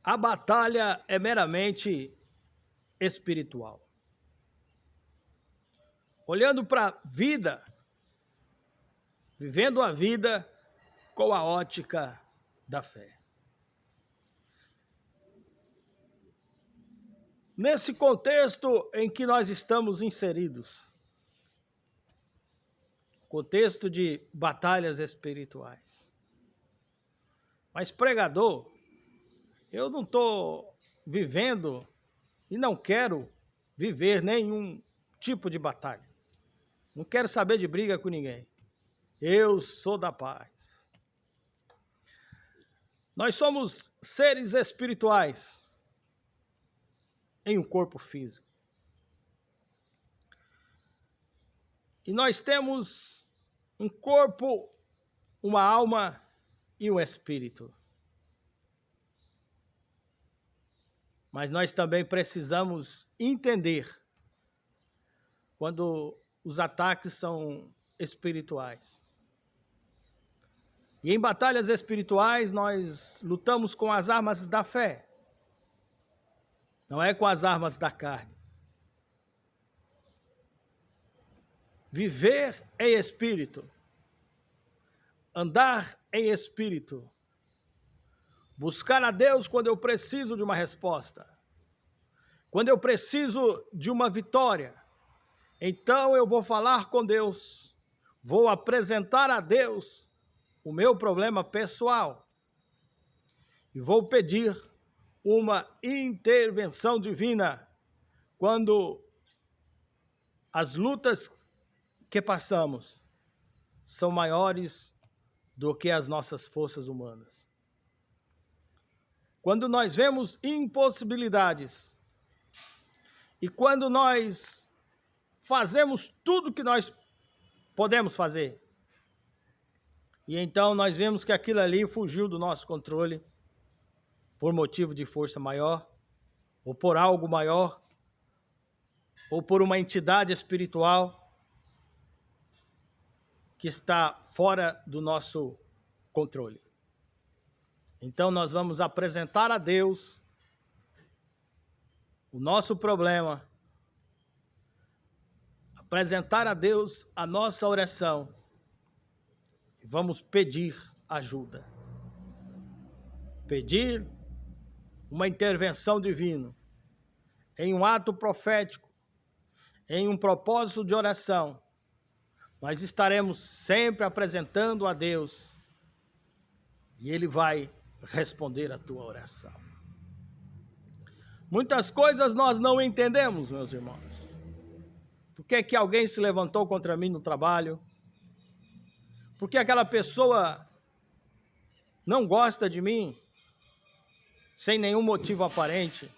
A batalha é meramente espiritual. Olhando para a vida, vivendo a vida com a ótica da fé. Nesse contexto em que nós estamos inseridos, contexto de batalhas espirituais. Mas pregador, eu não estou vivendo e não quero viver nenhum tipo de batalha. Não quero saber de briga com ninguém. Eu sou da paz. Nós somos seres espirituais em um corpo físico. E nós temos um corpo, uma alma e um espírito. Mas nós também precisamos entender quando os ataques são espirituais. E em batalhas espirituais nós lutamos com as armas da fé. Não é com as armas da carne. Viver em espírito. Andar em espírito. Buscar a Deus quando eu preciso de uma resposta. Quando eu preciso de uma vitória. Então eu vou falar com Deus. Vou apresentar a Deus o meu problema pessoal. E vou pedir uma intervenção divina quando as lutas que passamos são maiores do que as nossas forças humanas. Quando nós vemos impossibilidades e quando nós fazemos tudo que nós podemos fazer, e então nós vemos que aquilo ali fugiu do nosso controle por motivo de força maior, ou por algo maior, ou por uma entidade espiritual que está fora do nosso controle. Então nós vamos apresentar a Deus o nosso problema, apresentar a Deus a nossa oração e vamos pedir ajuda. Pedir uma intervenção divina em um ato profético, em um propósito de oração. Nós estaremos sempre apresentando a Deus e Ele vai responder a tua oração. Muitas coisas nós não entendemos, meus irmãos. Por que que alguém se levantou contra mim no trabalho? Por que aquela pessoa não gosta de mim sem nenhum motivo aparente?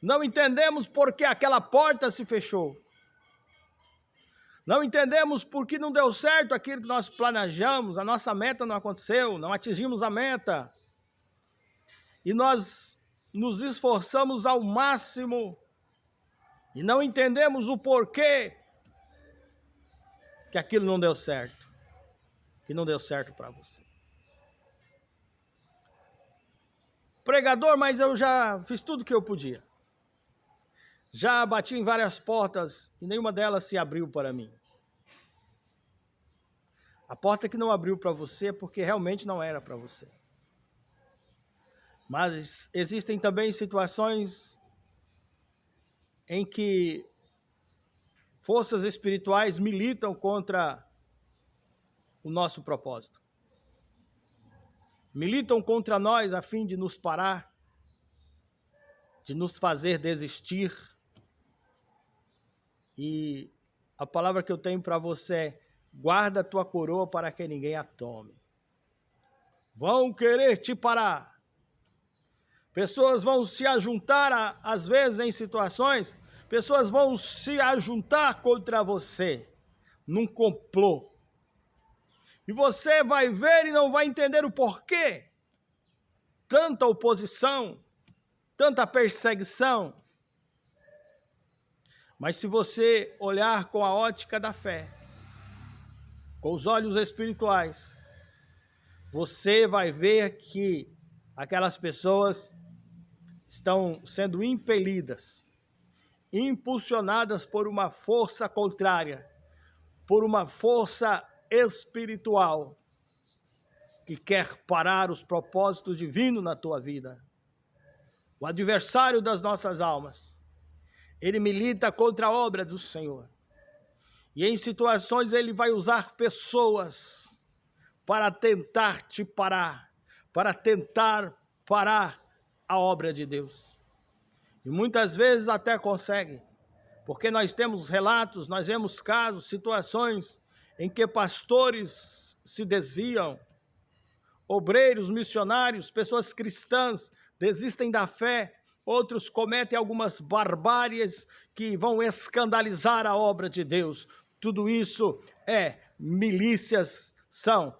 Não entendemos por que aquela porta se fechou. Não entendemos por que não deu certo aquilo que nós planejamos, a nossa meta não aconteceu, não atingimos a meta. E nós nos esforçamos ao máximo e não entendemos o porquê que aquilo não deu certo, que não deu certo para você. Pregador, mas eu já fiz tudo o que eu podia. Já bati em várias portas e nenhuma delas se abriu para mim. A porta que não abriu para você é porque realmente não era para você. Mas existem também situações em que forças espirituais militam contra o nosso propósito. Militam contra nós a fim de nos parar, de nos fazer desistir. E a palavra que eu tenho para você é: guarda a tua coroa para que ninguém a tome. Vão querer te parar. Pessoas vão se ajuntar, às vezes em situações, pessoas vão se ajuntar contra você, num complô. E você vai ver e não vai entender o porquê. Tanta oposição, tanta perseguição. Mas se você olhar com a ótica da fé, com os olhos espirituais, você vai ver que aquelas pessoas estão sendo impelidas, impulsionadas por uma força contrária, por uma força espiritual que quer parar os propósitos divinos na tua vida. O adversário das nossas almas, ele milita contra a obra do Senhor. E em situações ele vai usar pessoas para tentar te parar, para tentar parar a obra de Deus. E muitas vezes até consegue, porque nós temos relatos, nós vemos casos, situações em que pastores se desviam, obreiros, missionários, pessoas cristãs desistem da fé, outros cometem algumas barbáries que vão escandalizar a obra de Deus. Tudo isso são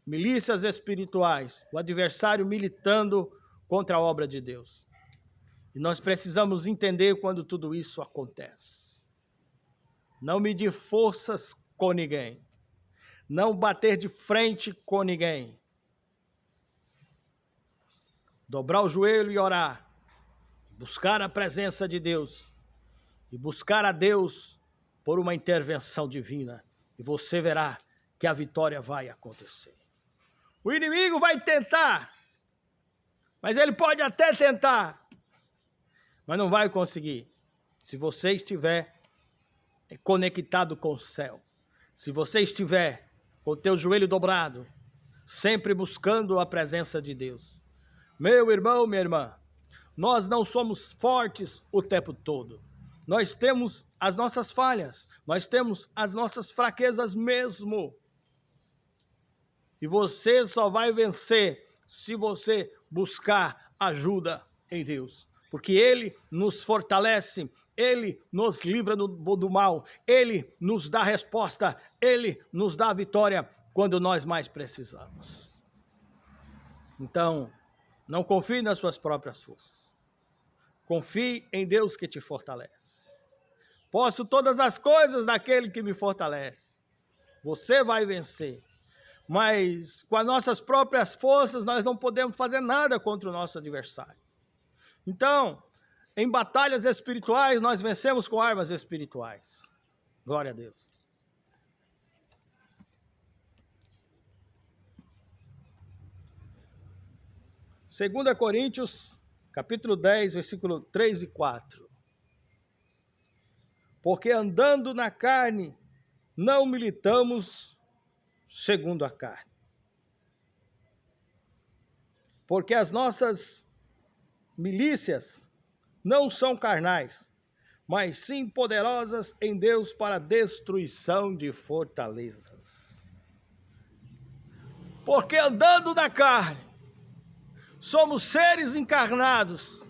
milícias espirituais, o adversário militando contra a obra de Deus. E nós precisamos entender quando tudo isso acontece. Não medir forças com ninguém, não bater de frente com ninguém. Dobrar o joelho e orar, buscar a presença de Deus e buscar a Deus por uma intervenção divina. E você verá que a vitória vai acontecer. O inimigo vai tentar, mas ele pode até tentar, mas não vai conseguir. Se você estiver conectado com o céu, se você estiver com o teu joelho dobrado, sempre buscando a presença de Deus. Meu irmão, minha irmã, nós não somos fortes o tempo todo. Nós temos as nossas falhas, nós temos as nossas fraquezas mesmo. E você só vai vencer se você buscar ajuda em Deus. Porque Ele nos fortalece, Ele nos livra do mal, Ele nos dá resposta, Ele nos dá a vitória quando nós mais precisamos. Então, não confie nas suas próprias forças. Confie em Deus que te fortalece. Posso todas as coisas naquele que me fortalece. Você vai vencer. Mas com as nossas próprias forças, nós não podemos fazer nada contra o nosso adversário. Então, em batalhas espirituais, nós vencemos com armas espirituais. Glória a Deus. Segunda Coríntios, capítulo 10, versículo 3 e 4. Porque andando na carne, não militamos segundo a carne. Porque as nossas milícias não são carnais, mas sim poderosas em Deus para a destruição de fortalezas. Porque andando na carne, somos seres encarnados,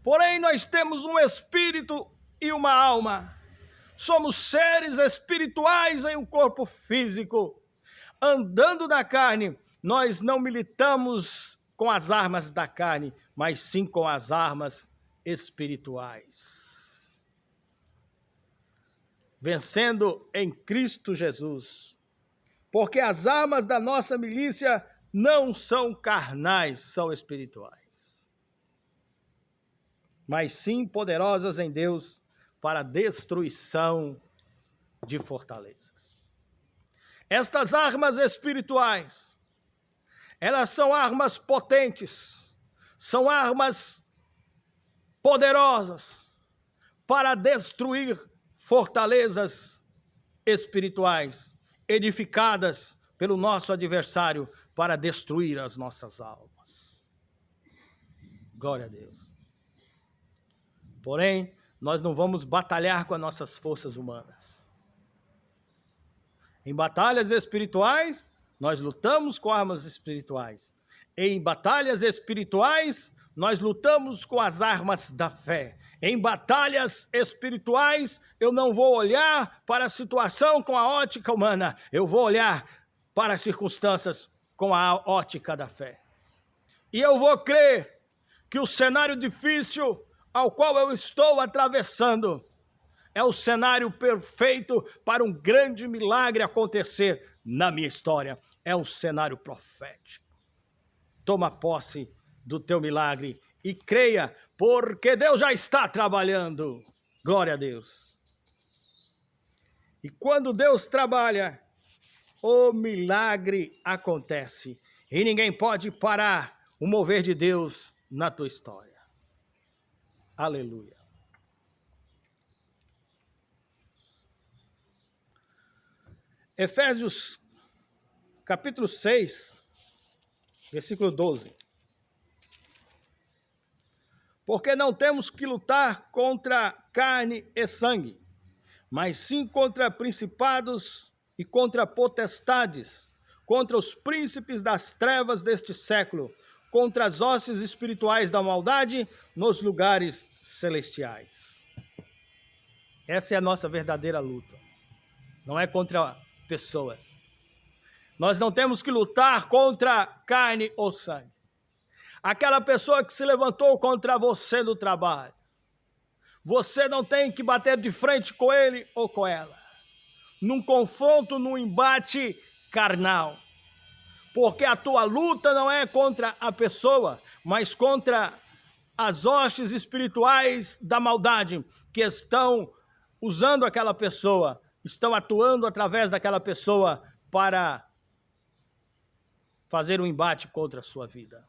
porém nós temos um espírito e uma alma. Somos seres espirituais em um corpo físico. Andando na carne, nós não militamos com as armas da carne, mas sim com as armas espirituais. Vencendo em Cristo Jesus. Porque as armas da nossa milícia não são carnais, são espirituais. Mas sim poderosas em Deus para a destruição de fortalezas. Estas armas espirituais, elas são armas potentes, são armas poderosas para destruir fortalezas espirituais, edificadas pelo nosso adversário para destruir as nossas almas. Glória a Deus. Porém, nós não vamos batalhar com as nossas forças humanas. Em batalhas espirituais, nós lutamos com armas espirituais. Em batalhas espirituais, nós lutamos com as armas da fé. Em batalhas espirituais, eu não vou olhar para a situação com a ótica humana. Eu vou olhar para as circunstâncias com a ótica da fé. E eu vou crer que o cenário difícil ao qual eu estou atravessando é o cenário perfeito para um grande milagre acontecer na minha história. É um cenário profético. toma posse do teu milagre e creia, porque Deus já está trabalhando. Glória a Deus. E quando Deus trabalha, o milagre acontece. E ninguém pode parar o mover de Deus na tua história. Aleluia. Efésios, capítulo 6, versículo 12. Porque não temos que lutar contra carne e sangue, mas sim contra principados e contra potestades, contra os príncipes das trevas deste século, contra as hostes espirituais da maldade nos lugares celestiais. Essa é a nossa verdadeira luta. Não é contra pessoas. Nós não temos que lutar contra carne ou sangue. Aquela pessoa que se levantou contra você no trabalho, você não tem que bater de frente com ele ou com ela, num confronto, num embate carnal. Porque a tua luta não é contra a pessoa, mas contra as hostes espirituais da maldade que estão usando aquela pessoa, estão atuando através daquela pessoa para fazer um embate contra a sua vida,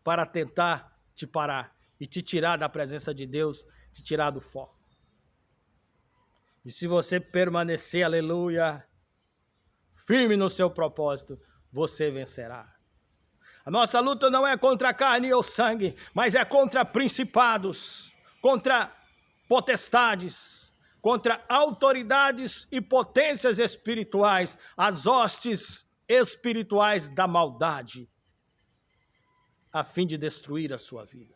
para tentar te parar e te tirar da presença de Deus, te tirar do foco. E se você permanecer, aleluia, firme no seu propósito, você vencerá. A nossa luta não é contra a carne ou sangue, mas é contra principados, contra potestades, contra autoridades e potências espirituais, as hostes espirituais da maldade, a fim de destruir a sua vida.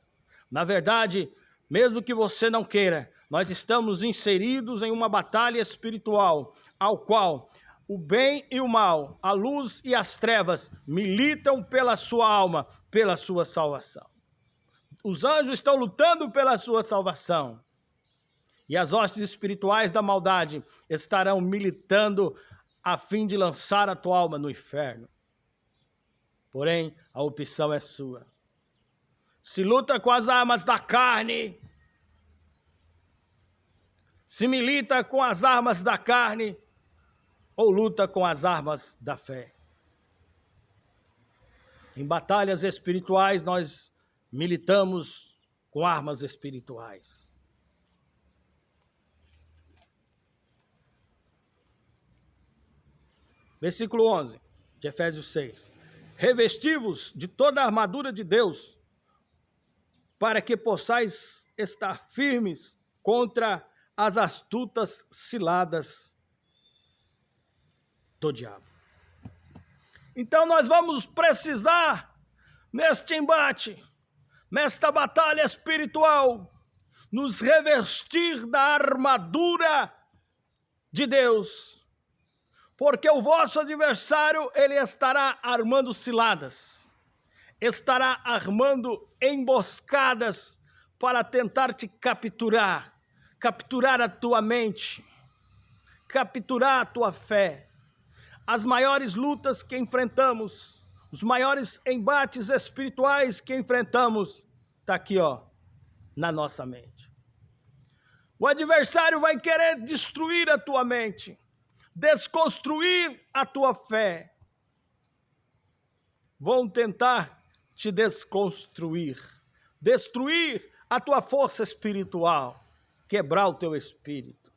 Na verdade, mesmo que você não queira, nós estamos inseridos em uma batalha espiritual, ao qual o bem e o mal, a luz e as trevas militam pela sua alma, pela sua salvação. Os anjos estão lutando pela sua salvação. E as hostes espirituais da maldade estarão militando a fim de lançar a tua alma no inferno. Porém, a opção é sua. Se luta com as armas da carne, se milita com as armas da carne, ou luta com as armas da fé. Em batalhas espirituais, nós militamos com armas espirituais. Versículo 11 de Efésios 6. Revesti-vos de toda a armadura de Deus, para que possais estar firmes contra as astutas ciladas do diabo. Então nós vamos precisar, neste embate, nesta batalha espiritual, nos revestir da armadura de Deus, porque o vosso adversário, ele estará armando ciladas, estará armando emboscadas para tentar te capturar, capturar a tua mente, capturar a tua fé. As maiores lutas que enfrentamos, os maiores embates espirituais que enfrentamos, está aqui, na nossa mente. O adversário vai querer destruir a tua mente, desconstruir a tua fé. Vão tentar te desconstruir, destruir a tua força espiritual, quebrar o teu espírito.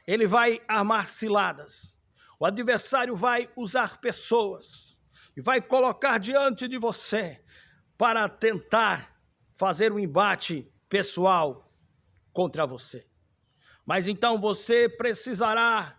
Ele vai armar ciladas. O adversário vai usar pessoas e vai colocar diante de você para tentar fazer um embate pessoal contra você. Mas então você precisará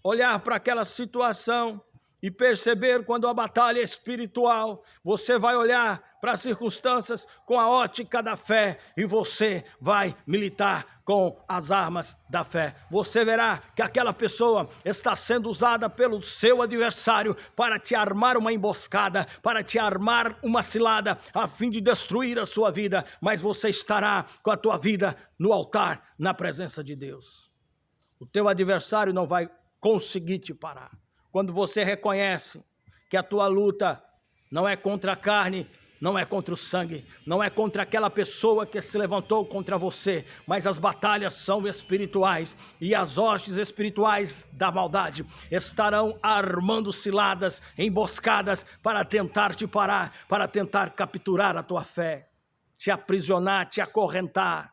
olhar para aquela situação e perceber quando a batalha é espiritual, você vai olhar para as circunstâncias com a ótica da fé e você vai militar com as armas da fé. Você verá que aquela pessoa está sendo usada pelo seu adversário para te armar uma emboscada, para te armar uma cilada, a fim de destruir a sua vida, mas você estará com a tua vida no altar, na presença de Deus. O teu adversário não vai conseguir te parar. Quando você reconhece que a tua luta não é contra a carne, não é contra o sangue, não é contra aquela pessoa que se levantou contra você, mas as batalhas são espirituais, e as hostes espirituais da maldade estarão armando ciladas, emboscadas para tentar te parar, para tentar capturar a tua fé, te aprisionar, te acorrentar.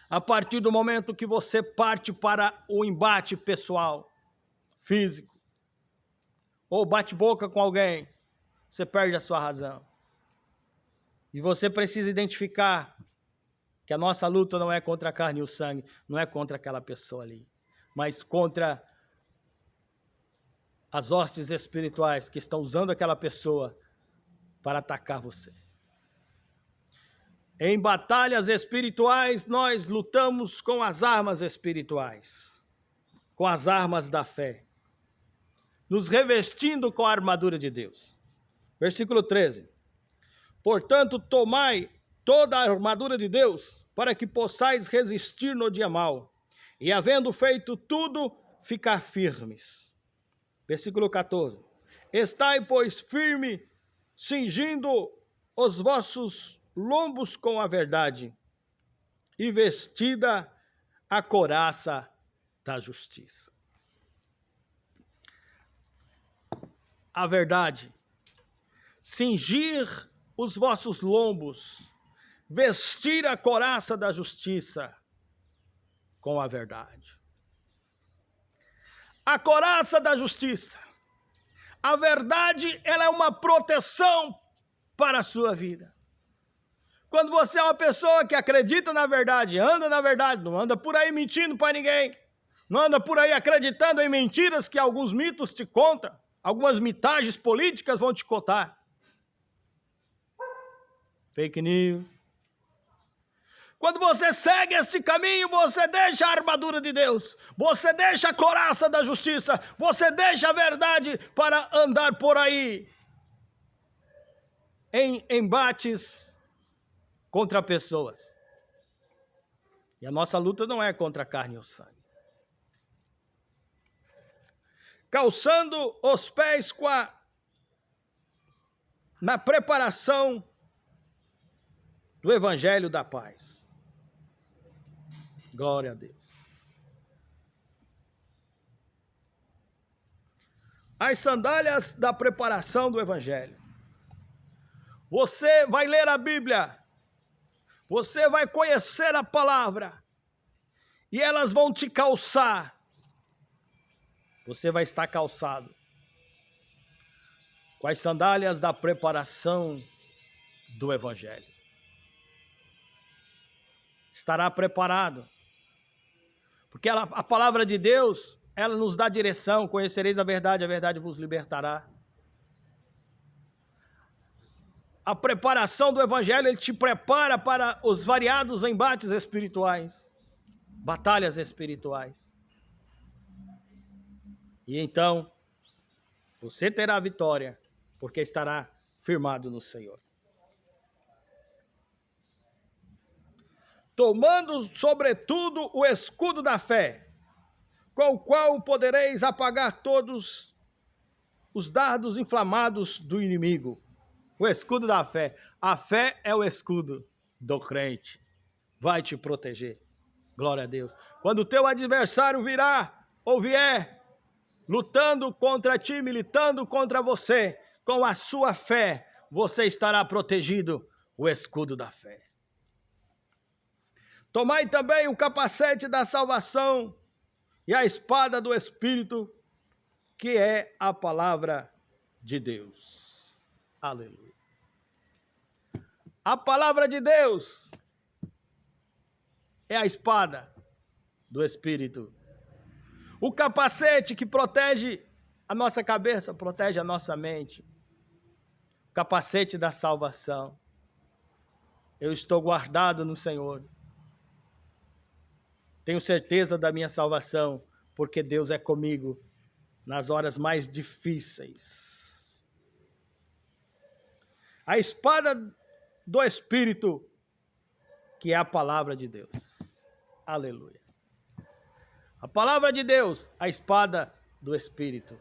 A partir do momento que você parte para o embate pessoal, físico, ou bate-boca com alguém, você perde a sua razão. E você precisa identificar que a nossa luta não é contra a carne e o sangue, não é contra aquela pessoa ali, mas contra as hostes espirituais que estão usando aquela pessoa para atacar você. Em batalhas espirituais, nós lutamos com as armas espirituais, com as armas da fé, nos revestindo com a armadura de Deus. Versículo 13. Portanto, tomai toda a armadura de Deus, para que possais resistir no dia mau, e havendo feito tudo, ficar firmes. Versículo 14. Estai, pois, firme, cingindo os vossos lombos com a verdade, e vestida a couraça da justiça. A verdade. Cingir os vossos lombos, vestir a couraça da justiça com a verdade. A couraça da justiça. A verdade, ela é uma proteção para a sua vida. Quando você é uma pessoa que acredita na verdade, anda na verdade, não anda por aí mentindo para ninguém, não anda por aí acreditando em mentiras que alguns mitos te contam, algumas mitagens políticas vão te contar. Fake news. Quando você segue esse caminho, você deixa a armadura de Deus, você deixa a couraça da justiça, você deixa a verdade para andar por aí em embates contra pessoas. E a nossa luta não é contra a carne ou sangue. Calçando os pés na preparação do Evangelho da paz. Glória a Deus. As sandálias da preparação do Evangelho. Você vai ler a Bíblia, você vai conhecer a palavra, e elas vão te calçar. Você vai estar calçado com as sandálias da preparação do Evangelho. Estará preparado, porque a palavra de Deus, ela nos dá direção. Conhecereis a verdade vos libertará. A preparação do Evangelho, ele te prepara para os variados embates espirituais, batalhas espirituais. E então, você terá a vitória, porque estará firmado no Senhor. Tomando, sobretudo, o escudo da fé, com o qual podereis apagar todos os dardos inflamados do inimigo. O escudo da fé. A fé é o escudo do crente. Vai te proteger. Glória a Deus. Quando o teu adversário virá ou vier, lutando contra ti, militando contra você, com a sua fé, você estará protegido. O escudo da fé. Tomai também o capacete da salvação e a espada do Espírito, que é a palavra de Deus. Aleluia. A palavra de Deus é a espada do Espírito. O capacete que protege a nossa cabeça, protege a nossa mente. O capacete da salvação. Eu estou guardado no Senhor. Tenho certeza da minha salvação, porque Deus é comigo nas horas mais difíceis. A espada do Espírito, que é a palavra de Deus. Aleluia. A palavra de Deus, a espada do Espírito.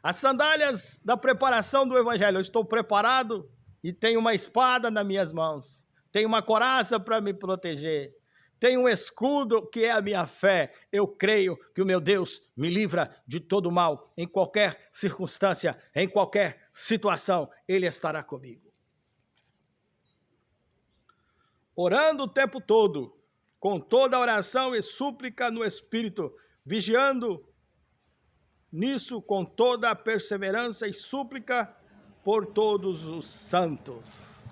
As sandálias da preparação do evangelho. Eu estou preparado e tenho uma espada nas minhas mãos. Tenho uma coraça para me proteger. Tenho um escudo que é a minha fé. Eu creio que o meu Deus me livra de todo mal. Em qualquer circunstância, em qualquer situação, Ele estará comigo. Orando o tempo todo, com toda oração e súplica no Espírito, vigiando nisso com toda a perseverança e súplica por todos os santos.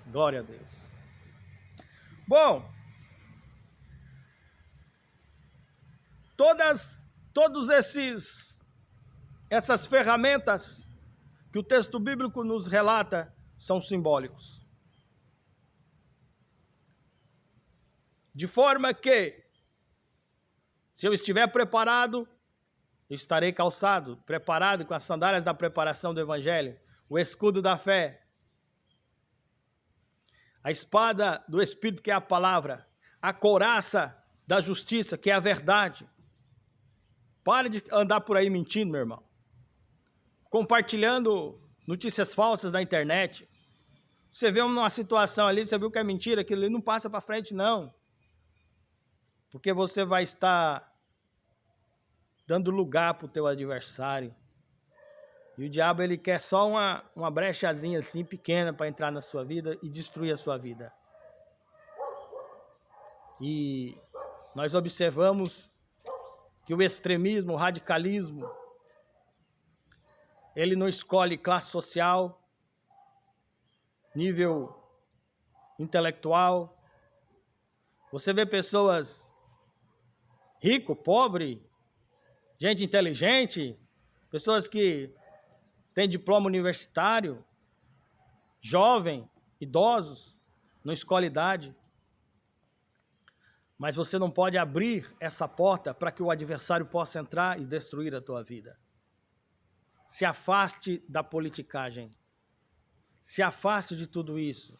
Glória a Deus. Bom, todos essas ferramentas que o texto bíblico nos relata são simbólicos. De forma que, se eu estiver preparado, eu estarei calçado, preparado com as sandálias da preparação do evangelho, o escudo da fé, a espada do Espírito, que é a palavra, a couraça da justiça, que é a verdade. Pare de andar por aí mentindo, meu irmão. Compartilhando notícias falsas na internet. Você vê uma situação ali, você viu que é mentira, aquilo ali não passa para frente, não. Porque você vai estar dando lugar para o teu adversário. E o diabo, ele quer só uma brechazinha assim, pequena, para entrar na sua vida e destruir a sua vida. E nós observamos que o extremismo, o radicalismo, ele não escolhe classe social, nível intelectual. Você vê pessoas rico, pobre, gente inteligente, pessoas que têm diploma universitário, jovem, idosos, não escolhe idade. Mas você não pode abrir essa porta para que o adversário possa entrar e destruir a tua vida. Se afaste da politicagem. Se afaste de tudo isso.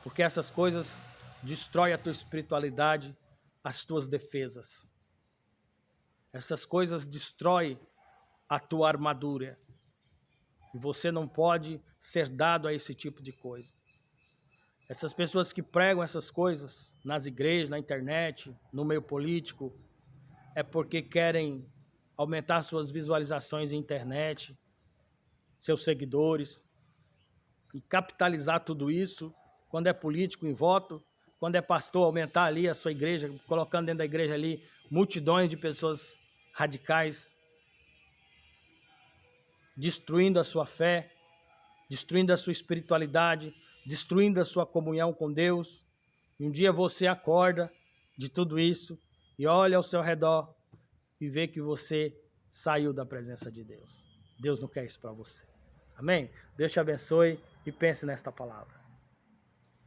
Porque essas coisas destroem a tua espiritualidade, as tuas defesas. Essas coisas destroem a tua armadura. E você não pode ser dado a esse tipo de coisa. Essas pessoas que pregam essas coisas nas igrejas, na internet, no meio político, é porque querem aumentar suas visualizações na internet, seus seguidores, e capitalizar tudo isso, quando é político em voto, quando é pastor, aumentar ali a sua igreja, colocando dentro da igreja ali multidões de pessoas radicais, destruindo a sua fé, destruindo a sua espiritualidade, destruindo a sua comunhão com Deus. E um dia você acorda de tudo isso e olha ao seu redor e vê que você saiu da presença de Deus. Deus não quer isso para você. Amém? Deus te abençoe e pense nesta palavra.